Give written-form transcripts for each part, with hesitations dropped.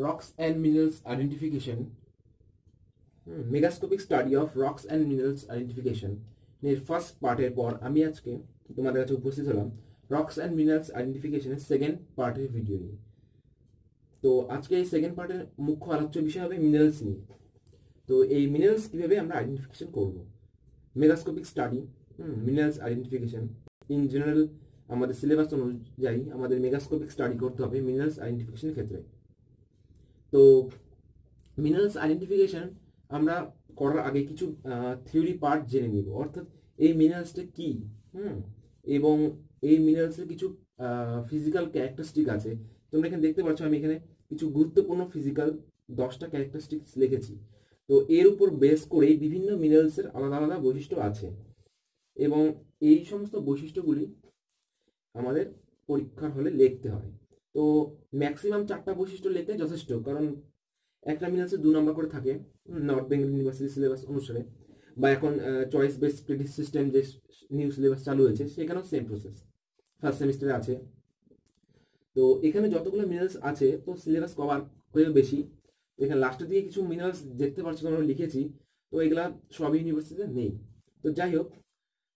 rocks and minerals identification, megascopic study of rocks and minerals identification এর first পার্টের পর আমি আজকে তোমাদের কাছে উপস্থিত হলাম রক্স অ্যান্ড মিনারেলস আইডেন্টিফিকেশনের সেকেন্ড পার্টের ভিডিও নিয়ে। তো আজকে এই সেকেন্ড পার্টের মুখ্য আলোচ্য বিষয় হবে মিনারেলস নিয়ে। তো এই মিনারেলস কীভাবে আমরা আইডেন্টিফিকেশন করব, megascopic study, minerals identification in general আমাদের সিলেবাস অনুযায়ী আমাদের মেগাস্কোপিক স্টাডি করতে হবে মিনারেলস আইডেন্টিফিকেশনের ক্ষেত্রে। তো মিনারেলস আইডেন্টিফিকেশন আমরা করার আগে কিছু থিওরি পার্ট জেনে নিব, অর্থাৎ এই মিনারেলসটা কী, এবং এই মিনারেলসের কিছু ফিজিক্যাল ক্যারেক্টারিস্টিক আছে। তোমরা এখানে দেখতে পাচ্ছ আমি এখানে কিছু গুরুত্বপূর্ণ ফিজিক্যাল 10টা ক্যারেক্টারিস্টিক্স লিখেছি। তো এর উপর বেস করেই বিভিন্ন মিনারেলসের আলাদা আলাদা বৈশিষ্ট্য আছে এবং এই সমস্ত বৈশিষ্ট্যগুলি আমাদের পরীক্ষার হলে লিখতে হয়। তো ম্যাক্সিমাম 4টা বৈশিষ্ট্য লিখতে যথেষ্ট, কারণ একটা মিনারেলসে 2 নম্বর করে থাকে নর্থ বেঙ্গল ইউনিভার্সিটি সিলেবাস অনুসারে, বা এখন চয়েস বেসড ক্রেডিট সিস্টেম যে নিউ সিলেবাস চালু হয়েছে সেখানেও সেম প্রসেস ফার্স্ট সেমিস্টারে আছে। তো এখানে যতগুলো মিনারেলস আছে তো সিলেবাস কভার হয়েও বেশি। তো এখানে লাস্টের দিকে কিছু মিনারেলস দেখতে পাচ্ছ তোমরা লিখেছি, তো এগুলা সব ইউনিভার্সিটিতে নেই। তো যাই হোক,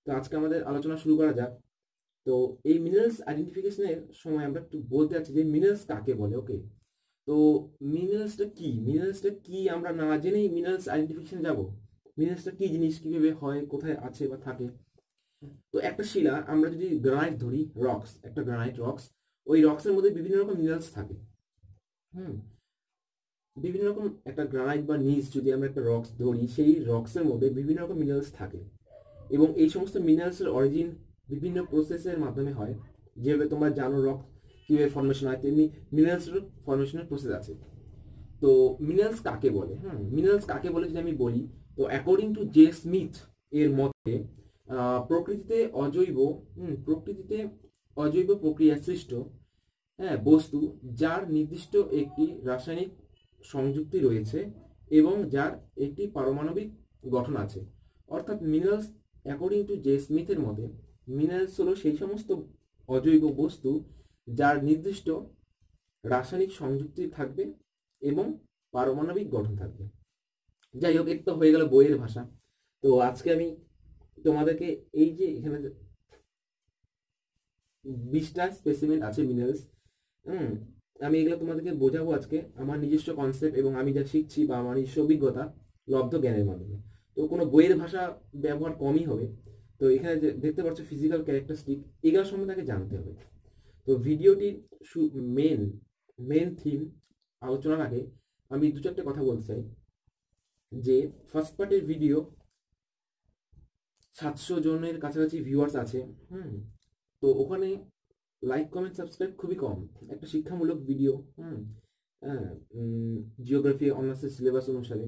তো আজকে আমাদের আলোচনা শুরু করা যাক। তো এই মিনারেলস আইডেন্টিফিকেশনের সময় আমরা একটু বলতে চাচ্ছি যে মিনারেলস কাকে বলে। ওকে, তো মিনারেলসটা কি আমরা না জেনেই মিনারেলস আইডেন্টিফিকেশন যাব? মিনারেলসটা কি জিনিস, কিভাবে হয়, কোথায় আছে বা থাকে? তো একটা শিলা আমরা যদি গ্রানাইট ধরি, রক্স, একটা গ্রানাইট রক্স, ওই রক্সের মধ্যে বিভিন্ন রকম মিনারেলস থাকে। বিভিন্ন রকম একটা গ্রানাইট বা নিজ যদি আমরা একটা রক্স ধরি, সেই রক্সের মধ্যে বিভিন্ন রকম মিনারেলস থাকে এবং এই সমস্ত মিনারেলসের অরিজিন বিভিন্ন প্রসেসের মাধ্যমে হয়। যেভাবে তোমরা জানো রক্স কীভাবে ফর্মেশন হয়, তেমনি মিনারেলসের ফর্মেশনের প্রসেস আছে। তো মিনারেলস কাকে বলে? মিনারেলস কাকে বলে যদি আমি বলি, তো অ্যাকর্ডিং টু জে স্মিথ এর মতে প্রকৃতিতে অজৈব প্রক্রিয়া সৃষ্ট বস্তু যার নির্দিষ্ট একটি রাসায়নিক সংযুক্তি রয়েছে এবং যার একটি পারমাণবিক গঠন আছে। অর্থাৎ মিনারেলস অ্যাকর্ডিং টু জে স্মিথের মতে মিনারেলস হলো সেই সমস্ত অজৈব বস্তু যার নির্দিষ্ট রাসায়নিক সংযুক্তি থাকবে এবং পারমাণবিক গঠন থাকবে। যাই হোক, এটা তো হয়ে গেল বইয়ের ভাষা। তো আজকে আমি তোমাদেরকে এই যে এখানে 20টা স্পেসিমেন আছে মিনারেলস, আমি এগুলো তোমাদেরকে বোঝাবো আজকে আমার নিজস্ব কনসেপ্ট এবং আমি যা শিখছি বা আমার নিজস্ব অভিজ্ঞতা লব্ধ জ্ঞানের মাধ্যমে। তো কোনো বইয়ের ভাষা ব্যবহার কমই হবে। তো এখানে যে দেখতে পাচ্ছ ফিজিক্যাল ক্যারেক্টারিস্টিক, এগুলো সম্বন্ধে আগে জানতে হবে। তো ভিডিওটির মেন থিম আলোচনার আগে আমি 2-4টা কথা বলতে চাই যে ফার্স্ট পার্টের ভিডিও 700 জনের কাছাকাছি ভিউয়ার্স আছে। তো ওখানে লাইক কমেন্ট সাবস্ক্রাইব খুবই কম। একটা শিক্ষামূলক ভিডিও, জিওগ্রাফি অনার্সের সিলেবাস অনুসারে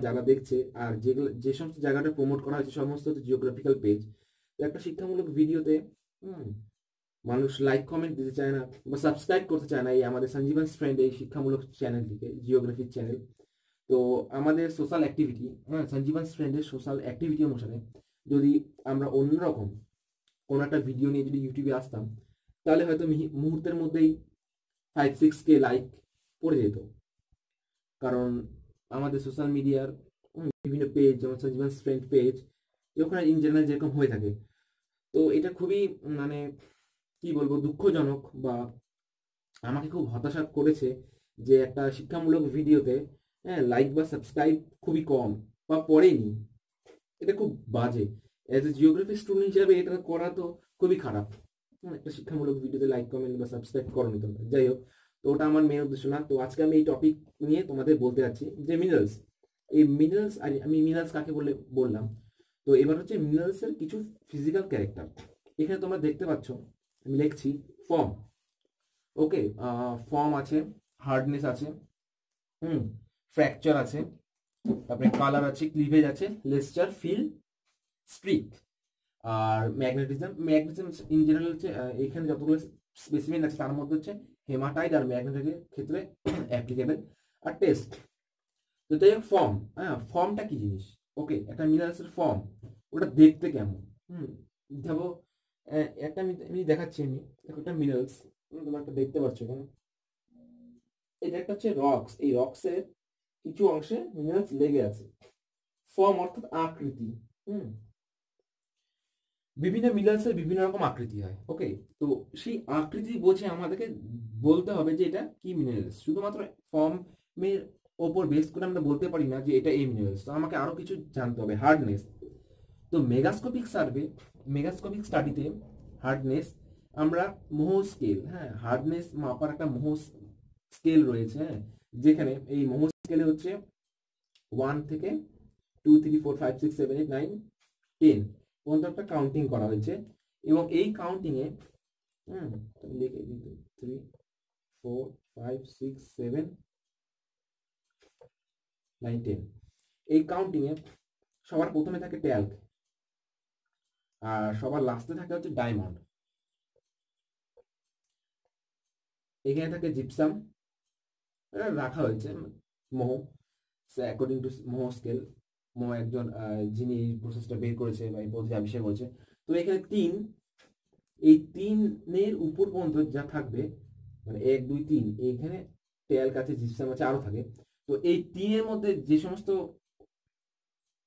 যারা দেখছে, আর যে সমস্ত জায়গাটা প্রমোট করা হয়েছে সমস্ত জিওগ্রাফিক্যাল পেজ। তো একটা শিক্ষামূলক ভিডিওতে মানুষ লাইক কমেন্ট দিতে চায় না বা সাবস্ক্রাইব করতে চায় না এই আমাদের সঞ্জীবন ফ্রেন্ড এই শিক্ষামূলক চ্যানেলটিকে, জিওগ্রাফির চ্যানেল। তো আমাদের সোশ্যাল অ্যাক্টিভিটি, সঞ্জীবন ফ্রেন্ডের সোশ্যাল অ্যাক্টিভিটি অনুসারে যদি আমরা অন্যরকম কোনো একটা ভিডিও নিয়ে যদি ইউটিউবে আসতাম, তাহলে হয়তো মুহূর্তের মধ্যেই 5-6K লাইক পড়ে যেত। কারণ আমাদের সোশ্যাল মিডিয়ার বিভিন্ন পেজ, যেমন সঞ্জীবন ফ্রেন্ড পেজ, ওখানে ইন জেনারেল যেরকম হয়ে থাকে। তো এটা খুবই মানে কি বলবো, দুঃখজনক বা আমাকে খুব হতাশা করেছে যে একটা শিক্ষামূলক ভিডিওতে লাইক বা সাবস্ক্রাইব খুবই কম বা পড়েনি। এটা খুব বাজে। অ্যাজ এ জিওগ্রাফি স্টুডেন্ট হিসাবে এটা করা তো খুবই খারাপ। একটা শিক্ষামূলক ভিডিওতে লাইক কমেন্ট বা সাবস্ক্রাইব করনি তোমরা। যাই হোক, তো ওটা আমার মেন উদ্দেশ্য না। তো আজকে আমি এই টপিক নিয়ে তোমাদের বলতে যাচ্ছি যে মিনারেলস, আমি মিনারেলস কাকে বললাম। তো এবার হচ্ছে মিনারেলসের কিছু ফিজিক্যাল ক্যারেক্টার। এখানে তোমরা দেখতে পাচ্ছ আমি লিখছি ফর্ম। ওকে, ফর্ম আছে, হার্ডনেস আছে, ফ্র্যাকচার আছে, তারপরে কালার আছে, ক্লিভেজ আছে, লেস্টার, ফিল, স্ট্রিক, আর ম্যাগনেটিজম ইন জেনারেল হচ্ছে এখানে যতগুলো স্পেসিমেন আছে তার মধ্যে হচ্ছে হেমাটাইট আর ম্যাগনেটাইটের ক্ষেত্রে অ্যাপ্লিকেবল। আর টেস্ট। তো যাই হোক, ফর্মটা কি জিনিস? ওকে, একটা মিনারেলসের ফর্ম ওটা দেখতে কেমন? দেখো আমি দেখাচ্ছি। আমি দেখো একটা মিনারেলস তোমরা একটা দেখতে পাচ্ছ এখানে, এই এটা একটা হচ্ছে রক্স, এই রক্সের কিছু অংশে মিনারেলস লেগে আছে। ফর্ম অর্থাৎ আকৃতি। বিভিন্ন মিনারেলসের বিভিন্ন রকম আকৃতি হয়। ওকে, তো সেই আকৃতি বোঝে আমাদেরকে বলতে হবে যে এটা কি মিনারেলস। শুধুমাত্র ফর্মের ওপর বেস করে আমরা বলতে পারি না যে এটা এই মিনারেলস, তো আমাকে আরো কিছু জানতে হবে। হার্ডনেস, তো মেগাস্কোপিক স্টাডিতে হার্ডনেস আমরা মোহ স্কেল, হ্যাঁ, হার্ডনেস মাপার একটা মোহ স্কেল রয়েছে, হ্যাঁ, যেখানে এই মোহ স্কেলে হচ্ছে 1 থেকে 2 3 4 5 6 7 8 9 10 পর্যন্ত একটা কাউন্টিং করা হয়েছে। এবং এই কাউন্টিং এ লিখে দিই 3 4 5 6 7 9 10, এই কাউন্টিং এ সবার প্রথমে থাকে ট্যাল্ক, আর সবার লাস্টে থাকে হচ্ছে ডায়মন্ড। এখানে থাকে জিপসাম, এটা রাখা হয়েছে মোহ অ্যাকর্ডিং টু মোহ স্কেল। মোহ একজন যিনি এই প্রসেসটা বের করেছে বা এই পদ্ধতি আবিষ্কার করেছে। তো এখানে এই তিনের উপর পর্যন্ত যা থাকবে, মানে 1 2 3, এইখানে ট্যাল্ক আছে, জিপসাম আছে, আরো থাকে। তো এই তিনের মধ্যে যে সমস্ত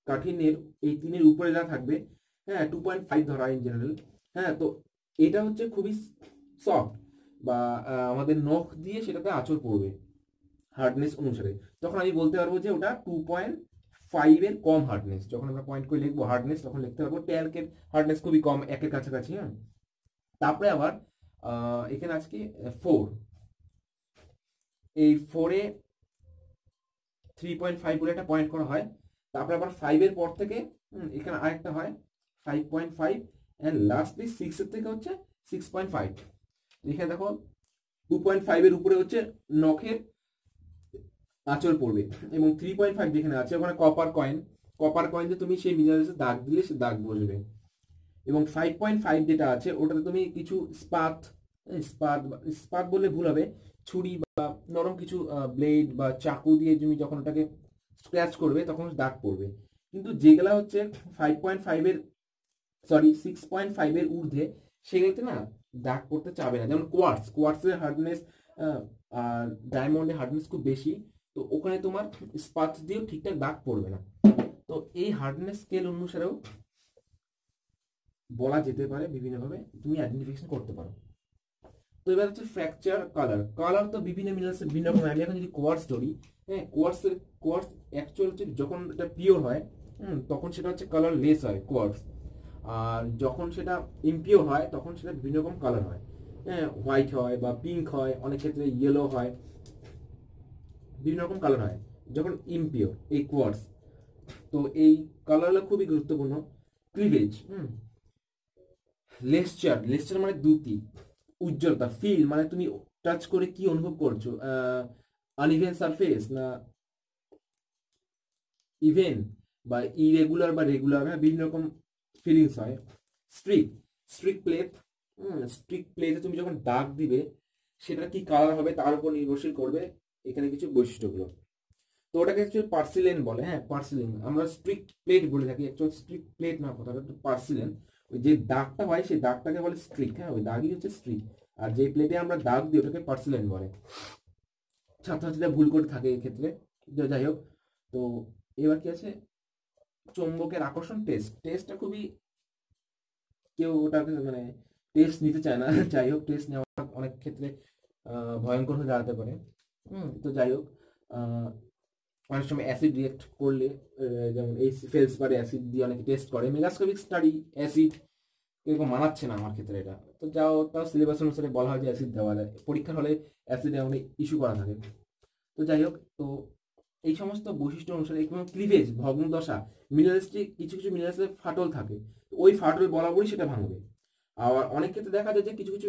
কাঠিন্যের এই তিনের উপরে যা থাকবে, হ্যাঁ, 2.5 ধরা হয় ইন জেনারেল। হ্যাঁ, তো এটা হচ্ছে খুবই সফট, বা আমাদের নখ দিয়ে সেটাতে আঁচড় পড়বে হার্ডনেস অনুসারে। তখন আমি বলতে পারবো যে ওটা 2.5 এর কম হার্ডনেস। যখন আমরা পয়েন্ট করে লিখবো হার্ডনেস, তখন লিখতে পারবো ট্যাল্কের হার্ডনেস খুবই কম, 1 এর কাছাকাছি। হ্যাঁ, তারপরে আবার এখানে আজকে 4, এই 4-এ 3.5 বলে একটা পয়েন্ট করা হয়। তারপরে আবার 5 এর পর থেকে এখানে আরেকটা হয় 5.5, এন্ড লাস্টলি 6 এর থেকে হচ্ছে 6.5। এখানে দেখো 2.5 এর উপরে হচ্ছে নখের আঁচড় পড়বে, এবং 3.5 যেখানে আছে ওখানে কপার কয়েন যে তুমি সেই মিনারেলসে দাগ দিলে সে দাগ বসবে। এবং 5.5 যেটা আছে ওটাতে তুমি কিছু স্পাত বললে ভুল হবে, ছুরি বা নরম কিছু ব্লেড বা চাকু দিয়ে তুমি যখন ওটাকে স্ক্র্যাচ করবে তখন দাগ পড়বে। কিন্তু যেগুলা হচ্ছে 5.5 এর, সরি 6.5 এর ঊর্ধ্বে, সেগুলোতে না দাগ পড়তে চাবে না। যেমন কোয়ার্টসের হার্ডনেস আর ডায়মন্ডের হার্ডনেস খুব বেশি, তো ওখানে তোমার স্পাত দিয়েও ঠিকঠাক দাগ পড়বে না। তো এই হার্ডনেস স্কেল অনুসারেও বলা যেতে পারে বিভিন্নভাবে তুমি আইডেন্টিফিকেশন করতে পারো। তো এবার হচ্ছে ফ্র্যাকচার, কালার তো বিভিন্ন মিনারেলসের বিভিন্ন রকম। আমি এখন যদি কোয়ার্টস ধরি, হ্যাঁ, কোয়ার্টস অ্যাকচুয়াল হচ্ছে যখন এটা পিওর হয়, তখন সেটা হচ্ছে কালার লেস হয় কোয়ার্টস। আর যখন সেটা ইমপিওর হয় তখন সেটা বিভিন্ন রকম কালার হয়, হ্যাঁ, হোয়াইট হয় বা পিঙ্ক হয়, অনেক ক্ষেত্রে ইয়েলো হয়, বিভিন্ন রকম কালার হয় যখন ইমপিওর এই কোয়ার্টস। তো এই কালারগুলো খুবই গুরুত্বপূর্ণ। ক্লিভেজ, লেসচার মানে দ্যুতি, উজ্জ্বলতা, ফিল মানে তুমি টাচ করে কি অনুভব করছো, আনইভেন সারফেস না ইভেন বা ইরেগুলার বা রেগুলার, বিভিন্ন রকম ফিলিংস হয়। স্ট্রিক প্লেট, প্লেতে তুমি যখন দাগ দিবে সেটা কি কালার হবে তার উপর নির্ভরশীল করবে এখানে কিছু বৈশিষ্ট্যগুলো। তো ওটাকে অ্যাকচুয়ালি পার্সিলেন বলে, হ্যাঁ, পার্সিলেন। আমরা স্ট্রিক প্লেট বলে থাকি, অ্যাকচুয়াল স্ট্রিক প্লেট না, কথাটা পার্সিলেন। ওই যে দাগটা হয় সেই দাগটাকে বলে স্ট্রিক, হ্যাঁ, ওই দাগই হচ্ছে স্ট্রিক। আর যে প্লেটে আমরা দাগ দিই ওটাকে পার্সিলেন বলে। ছাত্রছাত্রীরা ভুল করে থাকে এক্ষেত্রে, যাই হোক। তো এবার কি আছে, চৌম্বকের আকর্ষণ টেস্টটা খুবই, কেউ ওটাকে মানে টেস্ট নিতে চায় না। যাই হোক, টেস্ট নেওয়া অনেক ক্ষেত্রে ভয়ঙ্কর হয়ে দাঁড়াতে পারে। তো যাই হোক, অনেক সময় অ্যাসিড রিয়েক্ট করলে, যেমন এই ফেলসপারে অ্যাসিড দিয়ে অনেকে টেস্ট করে। মেগাস্কোপিক স্টাডি অ্যাসিড এরকম মানাচ্ছে না আমার ক্ষেত্রে এটা। তো তাও সিলেবাস অনুসারে বলা হয় যে অ্যাসিড দেওয়া যায়, পরীক্ষার হলে অ্যাসিড অনেক ইস্যু করা থাকে। তো যাই হোক, তো এই সমস্ত বৈশিষ্ট্য অনুসারে ক্লিভেজ, ভগ্নদশা, মিনারেলসটি কিছু কিছু মিনারেলসের ফাটল থাকে, ওই ফাটল বরাবরই সেটা ভাঙবে। আবার অনেক ক্ষেত্রে দেখা যায় যে কিছু কিছু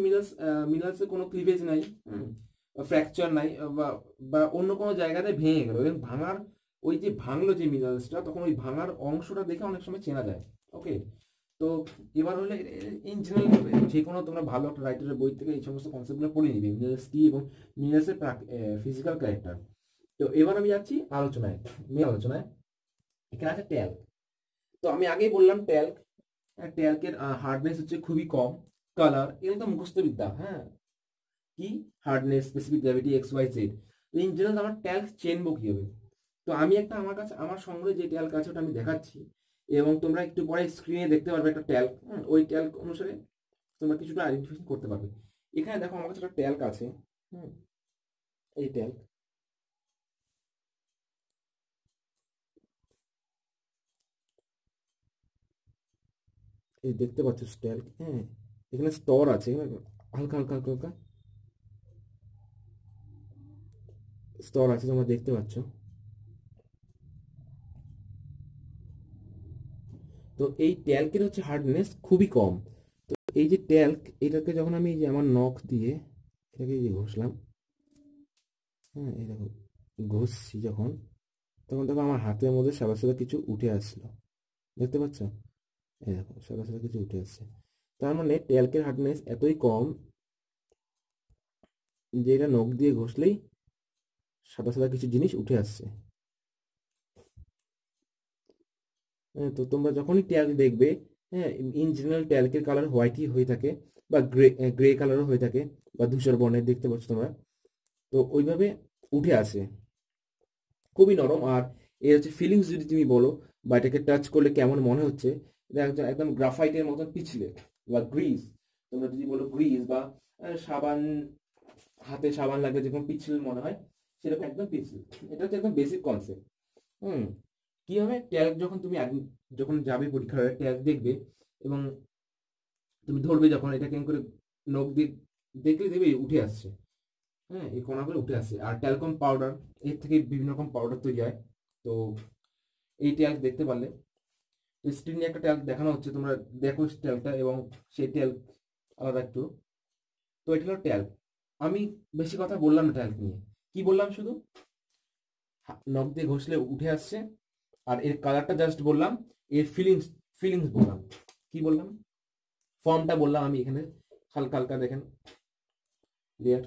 মিনারেলসের কোনো ক্লিভেজ নাই, ফ্র্যাকচার নাই, বা অন্য কোনো জায়গাতে ভেঙে গেল, এবং ভাঙার ওই যে ভাঙলো যে মিনারেলসটা, তখন ওই ভাঙার অংশটা দেখে অনেক সময় চেনা যায়। ওকে, তো এবার হলে ইন জেনারেল যে কোনো তোমরা ভালো একটা রাইটারের বই থেকে এই সমস্ত কনসেপ্টগুলো পড়ে নিবে, মিনারেলস কি এবং মিনারেলসের ফিজিক্যাল ক্যারেক্টার। তো এবার আমি যাচ্ছি মেন আলোচনায়। এখানে আছে ট্যাল্ক। তো আমি আগেই বললাম ট্যাল্কের হার্ডনেস হচ্ছে খুবই কম। কালার, এগুলো তো মুখস্থ বিদ্যা, হ্যাঁ, কি hardness, specific gravity, X Y Z. তো তো ইন জেনারেল আমার ট্যাল্ক চেনবো কীভাবে? তো আমি একটা আমার সংগ্রহে যে ট্যাল্ক আছে ওটা আমি দেখাচ্ছি, এবং তোমরা একটু পরে স্ক্রিনে দেখতে পারবে একটা ট্যাল্ক। ওই ট্যাল্ক অনুসারে তোমরা কিছুটা আইডেন্টিফিকেশন করতে পারবে। এখানে দেখো আমার কাছে একটা ট্যাল্ক আছে। হুম, এই ট্যাল্ক, এই দেখতে পাচ্ছ ট্যাল্ক। হ্যাঁ, এখানে স্তর আছে, হালকা হালকা হালকা হালকা স্তর আছে, তোমরা দেখতে পাচ্ছ। তো এই ট্যাল্কের হচ্ছে হার্ডনেস খুবই কম। তো এই যে ট্যাল্ক, এটাকে যখন আমি এই যে আমার নখ দিয়ে এটাকে এই যে ঘষলাম, হ্যাঁ এই দেখো ঘষছি যখন, তখন দেখো আমার হাতের মধ্যে সাদা সাদা কিছু উঠে আসলো, দেখতে পাচ্ছ? এই দেখো সাদা সাদা কিছু উঠে আসছে। তার মানে ট্যাল্কের হার্ডনেস এতই কম যে এটা নখ দিয়ে ঘষলেই সাদা সাদা কিছু জিনিস উঠে আসছে। হ্যাঁ, তো তোমরা যখনই ট্যাল্ক দেখবে, হ্যাঁ, ইন জেনারেল ট্যাল্কের কালার হোয়াইটই হয়ে থাকে, বা গ্রে গ্রে কালারও হয়ে থাকে, বা ধূসর বর্ণের, দেখতে পাচ্ছ তোমরা। তো ওইভাবে উঠে আসে, খুবই নরম। আর এর হচ্ছে ফিলিংস যদি তুমি বলো, বা এটাকে টাচ করলে কেমন মনে হচ্ছে, এটা একদম একদম গ্রাফাইটের মতন পিছলে, বা গ্রিজ, তোমরা যদি বলো গ্রিজ, বা সাবান, হাতে সাবান লাগলে যেরকম পিছল মনে হয়, সেরকম একদম পিছল। এটা হচ্ছে একদম বেসিক কনসেপ্ট। হুম, কি হবে, ট্যাগ যখন তুমি যখন যাবে পরীক্ষা হয়ে ট্যাগ দেখবে, এবং তুমি ধরবে যখন, এটা কেমন করে নখ দিয়ে দেখলে দেবে উঠে আসছে। হ্যাঁ, এই কণাগুলো উঠে আসছে। আর ট্যালকম পাউডার, এর থেকে বিভিন্ন রকম পাউডার তৈরি হয়। তো এই ট্যাল্ক দেখতে পারলে, স্ক্রিনে একটা ট্যাল্ক দেখানো হচ্ছে, তোমরা দেখো ট্যাল্কটা, এবং সেই ট্যাল্ক আলাদা একটু। তো এটা হলো ট্যাল্ক। আমি বেশি কথা বললাম না ট্যাল্ক নিয়ে, কি বললাম, শুধু নখ দিয়ে ঘষলে উঠে আসছে, আর এর কালারটা জাস্ট বললাম, এর ফিলিংস ফিলিংস বললাম। কি বললাম? ফর্মটা বললাম আমি এখানে, হালকা হালকা দেখেন লেয়ার।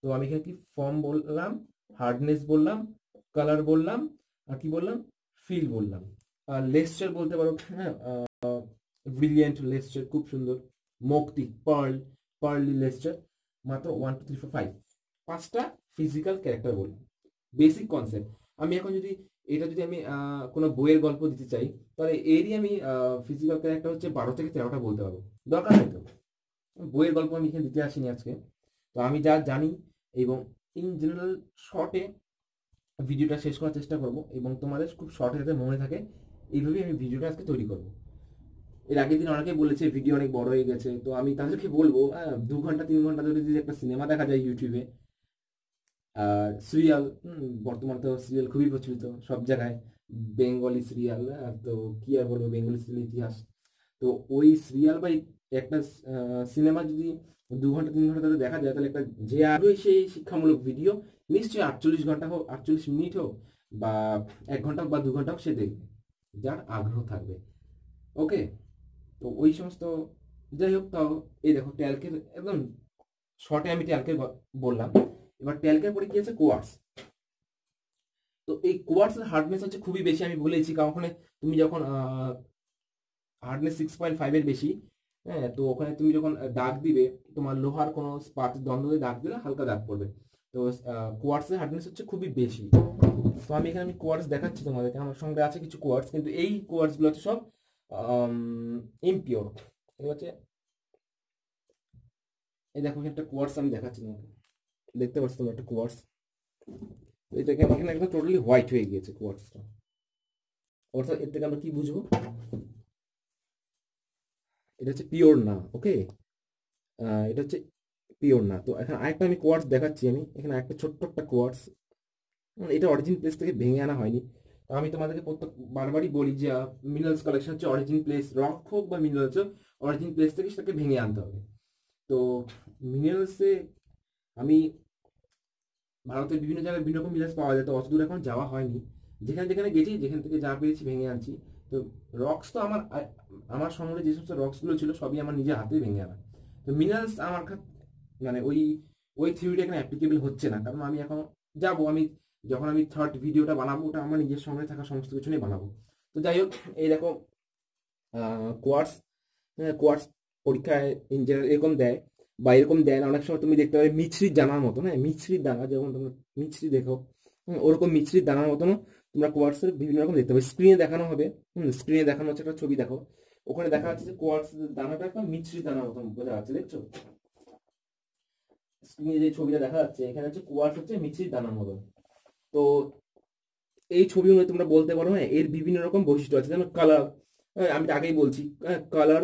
তো আমি এখানে কি ফর্ম বললাম, হার্ডনেস বললাম, কালার বললাম, আর কি বললাম, ফিল বললাম। আর লেকচার বলতে পারো, হ্যাঁ, ব্রিলিয়েন্ট লেকচার, খুব সুন্দর। মৌক্তিক, পার্লি লেকচার, মাত্র 1 2 3 4 5 পাঁচটা ফিজিক্যাল ক্যারেক্টার বললাম, বেসিক কনসেপ্ট। আমি এখন যদি এটা যদি আমি কোনো বইয়ের গল্প দিতে চাই, তাহলে এরই আমি ফিজিক্যাল ক্যারেক্টার হচ্ছে 12 থেকে 13টা বলতে পারবো। দরকার নেই তো, বইয়ের গল্প আমি এখানে দিতে আসিনি আজকে। তো আমি যা জানি, এবং ইন জেনারেল শর্টে ভিডিওটা শেষ করার চেষ্টা করব, এবং তোমাদের খুব শর্টে যাতে মনে থাকে, এইভাবেই আমি ভিডিওটা আজকে তৈরি করব। এর আগের দিন অনেকে বলেছে ভিডিও অনেক বড় হয়ে গেছে, তো আমি তাদেরকে বলবো, 2 ঘন্টা 3 ঘন্টা ধরে যদি একটা সিনেমা দেখা যায় ইউটিউবে, আর সিরিয়াল, বর্তমানে তো সিরিয়াল খুবই প্রচলিত সব জায়গায়, বেঙ্গলি সিরিয়াল। তো কি আর বলবো, বেঙ্গলি সিরিয়াল ইতিহাস। তো ওই সিরিয়াল বা একটা সিনেমা যদি 2 ঘন্টা 3 ঘন্টা ধরে দেখা যায়, তাহলে একটা যে আগ্রহী সেই শিক্ষামূলক ভিডিও নিশ্চয়ই 48 ঘন্টা হোক, 48 মিনিট হোক, বা 1 ঘন্টা হোক, বা 2 ঘন্টা হোক, সে দেখবে, যার আগ্রহ থাকবে। ওকে, তো ওই সমস্ত, যাই হোক, তাও এই দেখো ট্যালকের একদম শর্টে আমি ট্যালকের বললাম। এবার ট্যালকের পরে কি আছে, কোয়ার্টজ। তো এই কোয়ার্টজের হার্ডনেস হচ্ছে খুবই বেশি, আমি বলেছি, কারণ ওখানে তুমি যখন হার্ডনেস 6.5-এর বেশি, হ্যাঁ, তো ওখানে তুমি যখন দাগ দিবে, তোমার লোহার কোনো স্পার্ক দ্বন্দ্ব দিয়ে দাগ দিলে হালকা দাগ পড়বে। তো কোয়ার্টজের হার্ডনেস হচ্ছে খুবই বেশি। তো আমি এখানে কোয়ার্টজ দেখাচ্ছি তোমাদেরকে, আমার সঙ্গে আছে কিছু কোয়ার্টজ, কিন্তু এই কোয়ার্টজগুলো হচ্ছে সব ইমপিওর। ঠিক আছে, এই দেখো একটা কোয়ার্টজ আমি দেখাচ্ছি তোমাকে, দেখতে পাচ্ছ তোমরা একটা কোয়ার্টজ, এটা এখানে একদম টোটালি হোয়াইট হয়ে গিয়েছে কোয়ার্টজটা। অর্থাৎ এর থেকে আমরা কি বুঝবো, এটা হচ্ছে পিওর না। ওকে, এটা হচ্ছে পিওর না। তো এখানে আরেকটা আমি কোয়ার্টজ দেখাচ্ছি, আমি এখানে একটা ছোট্ট একটা কোয়ার্টজ, এটা অরিজিন প্লেস থেকে ভেঙে আনা হয়নি। তো আমি তোমাদেরকে প্রত্যেক বারবারই বলি যে মিনারেলস কালেকশন হচ্ছে অরিজিন প্লেস, রক হোক বা মিনারেলস হোক, অরিজিন প্লেস থেকে সেটাকে ভেঙে আনতে হবে। তো মিনারেলসে আমি ভারতের বিভিন্ন জায়গায় বিভিন্ন রকম মিনারেলস পাওয়া যায়, তো অত দূর এখন যাওয়া হয়নি। যেখানে যেখানে গেছি, যেখান থেকে যা পেয়েছি ভেঙে আনছি। তো রক্স তো আমার সংগ্রহে যে সমস্ত রক্সগুলো ছিল সবই আমার নিজের হাতেই ভেঙে আনা। তো মিনারেলস আমার মানে ওই ওই থিওরিটা এখানে অ্যাপ্লিকেবল হচ্ছে না, কারণ আমি এখন যাবো, আমি যখন আমি থার্ড ভিডিওটা বানাবো, ওটা আমার নিজের সঙ্গে থাকা সমস্ত কিছু নিয়ে বানাবো। তো যাই হোক, এই দেখো কোয়ার্টস, কোয়ার্টস পরীক্ষায় ইন জেনারেল এরকম দেয়, বা এরকম দেয় না, অনেক সময় তুমি দেখতে পাবে মিছরির দানার মতো, হ্যাঁ মিছরির দানা, যেমন তোমরা মিছরি দেখো, ওরকম মিছরির দানার মতনও তোমরা কোয়ার্টসের বিভিন্ন রকম দেখতে পাবে। স্ক্রিনে দেখানো হবে, স্ক্রিনে দেখানো হচ্ছে একটা ছবি, দেখো ওখানে দেখা যাচ্ছে যে কোয়ার্টসের দানাটা একটা মিছরি দানার মতন বোঝা যাচ্ছে, দেখছো স্ক্রিনে যে ছবিটা দেখা যাচ্ছে, এখানে হচ্ছে কোয়ার্টস হচ্ছে মিছরির দানার মতন। তো এই ছবি অনুযায়ী তোমরা বলতে পারো, হ্যাঁ এর বিভিন্ন রকম বৈশিষ্ট্য আছে, যেমন কালার, আমি তো আগেই বলছি, কালার,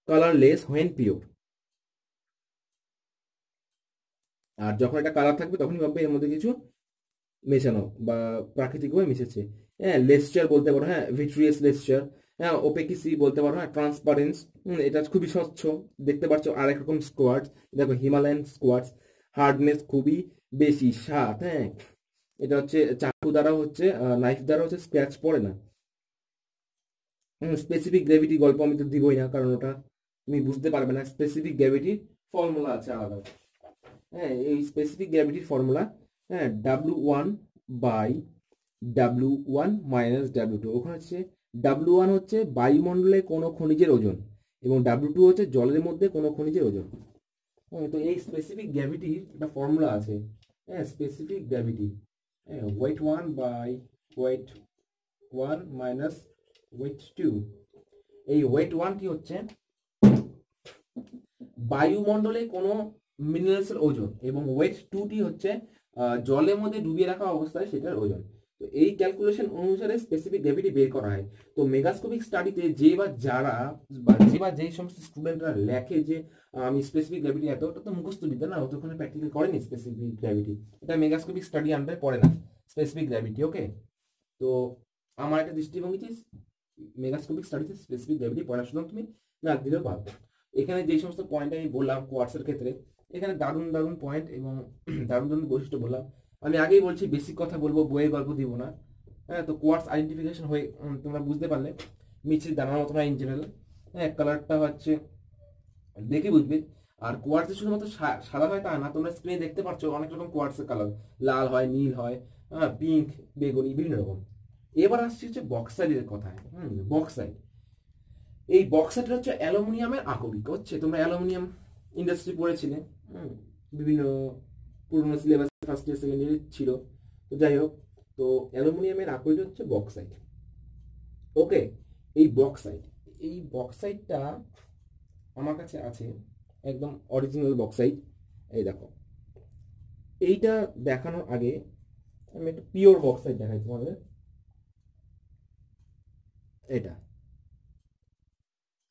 কালারলেস হোয়েন পিওর। আর যখন এটা কালার থাকবে তখনই ভাববে এর মধ্যে কিছু মেশানো বা প্রাকৃতিকভাবে মিশেছে। হ্যাঁ লেসচার বলতে পারো, হ্যাঁ ভিট্রিয়াস লেসচার, হ্যাঁ ওপেকিসি বলতে পারো, হ্যাঁ ট্রান্সপারেন্স, এটা খুবই স্বচ্ছ দেখতে পাচ্ছ। আরেক রকম স্কোয়াডস, দেখো হিমালয়ান স্কোয়াডস, হার্ডনেস খুবই বেশি, স্বাদ, হ্যাঁ এটা হচ্ছে চাকু দ্বারা হচ্ছে, নাইফ দ্বারা হচ্ছে স্ক্র্যাচ পড়ে না। স্পেসিফিক গ্র্যাভিটি গল্প আমি তো দিবই না, কারণ ওটা তুমি বুঝতে পারবে না। স্পেসিফিক গ্র্যাভিটির ফর্মুলা আছে আলাদা, হ্যাঁ এই স্পেসিফিক গ্র্যাভিটির ফর্মুলা, হ্যাঁ W1/W1 - W2, ওখানে হচ্ছে W1 হচ্ছে বায়ুমণ্ডলে কোনো খনিজের ওজন, এবং W2 হচ্ছে জলের মধ্যে কোনো খনিজের ওজন। তো এই স্পেসিফিক গ্র্যাভিটির একটা ফর্মুলা আছে, হ্যাঁ স্পেসিফিক গ্র্যাভিটি, হ্যাঁ weight 1 মাইনাস weight 2। এই weight 1টি হচ্ছে বায়ুমণ্ডলে কোনো মিনারেলসের ওজন, এবং weight 2টি হচ্ছে জলের মধ্যে ডুবিয়ে রাখা অবস্থায় সেটার ওজন। তো এই ক্যালকুলেশন অনুসারে স্পেসিফিক গ্র্যাভিটি বের করা হয়। তো মেগাস্কোপিক স্টাডিতে যে বা যারা বা যেই সমস্ত স্টুডেন্টরা লেখে যে আমি স্পেসিফিক গ্র্যাভিটি এত, ওটা তো মুখস্থ বিদ্যা না, অত ওখানে প্র্যাকটিক্যাল করেনি স্পেসিফিক গ্র্যাভিটি, এটা মেগাস্কোপিক স্টাডি আন্ডারে পড়ে না স্পেসিফিক গ্র্যাভিটি, ওকে। তো আমার একটা দৃষ্টিভঙ্গি যে মেগাস্কোপিক স্টাডিতে স্পেসিফিক গ্র্যাভিটি পড়া, সুতরাং তুমি না দিলেও পারবে। এখানে যে সমস্ত পয়েন্ট আমি বললাম কোয়ার্টসের ক্ষেত্রে, এখানে দারুণ দারুণ পয়েন্ট এবং দারুণ দারুণ বৈশিষ্ট্য বললাম। আমি আগেই বলছি বেসিক কথা বলবো, বইয়ের গল্প দিব না। হ্যাঁ তো কোয়ার্টস আইডেন্টিফিকেশন হয়ে তোমরা বুঝতে পারলে মিছিল দানার মতো না ইন জেনারেল, হ্যাঁ কালারটা হচ্ছে দেখে বুঝবে। আর কোয়ার্টসে শুধুমাত্র সাদা হয় তা না, তোমরা স্ক্রিনে দেখতে পাচ্ছ অনেক রকম কোয়ার্টসের কালার, লাল হয়, নীল হয়, পিঙ্ক, বেগুনি, বিভিন্ন রকম। এবার আসছে হচ্ছে বক্সাইডের কথায়। বক্সাইড, এই বক্সাইডটা হচ্ছে অ্যালুমিনিয়ামের আকরিক, হচ্ছে তোমরা অ্যালুমিনিয়াম ইন্ডাস্ট্রি পড়েছিলে, বিভিন্ন পুরোনো syllabus first year second year ছিল। তো যাই হোক, তো অ্যালুমিনিয়ামের আকরিক হচ্ছে বক্সাইড, ওকে। এই বক্সাইডটা আমার কাছে আছে, একদম অরিজিনাল বক্সাইড। এই দেখো, এইটা দেখানোর আগে আমি একটা পিওর বক্সাইড দেখাই তোমাদের। এটা,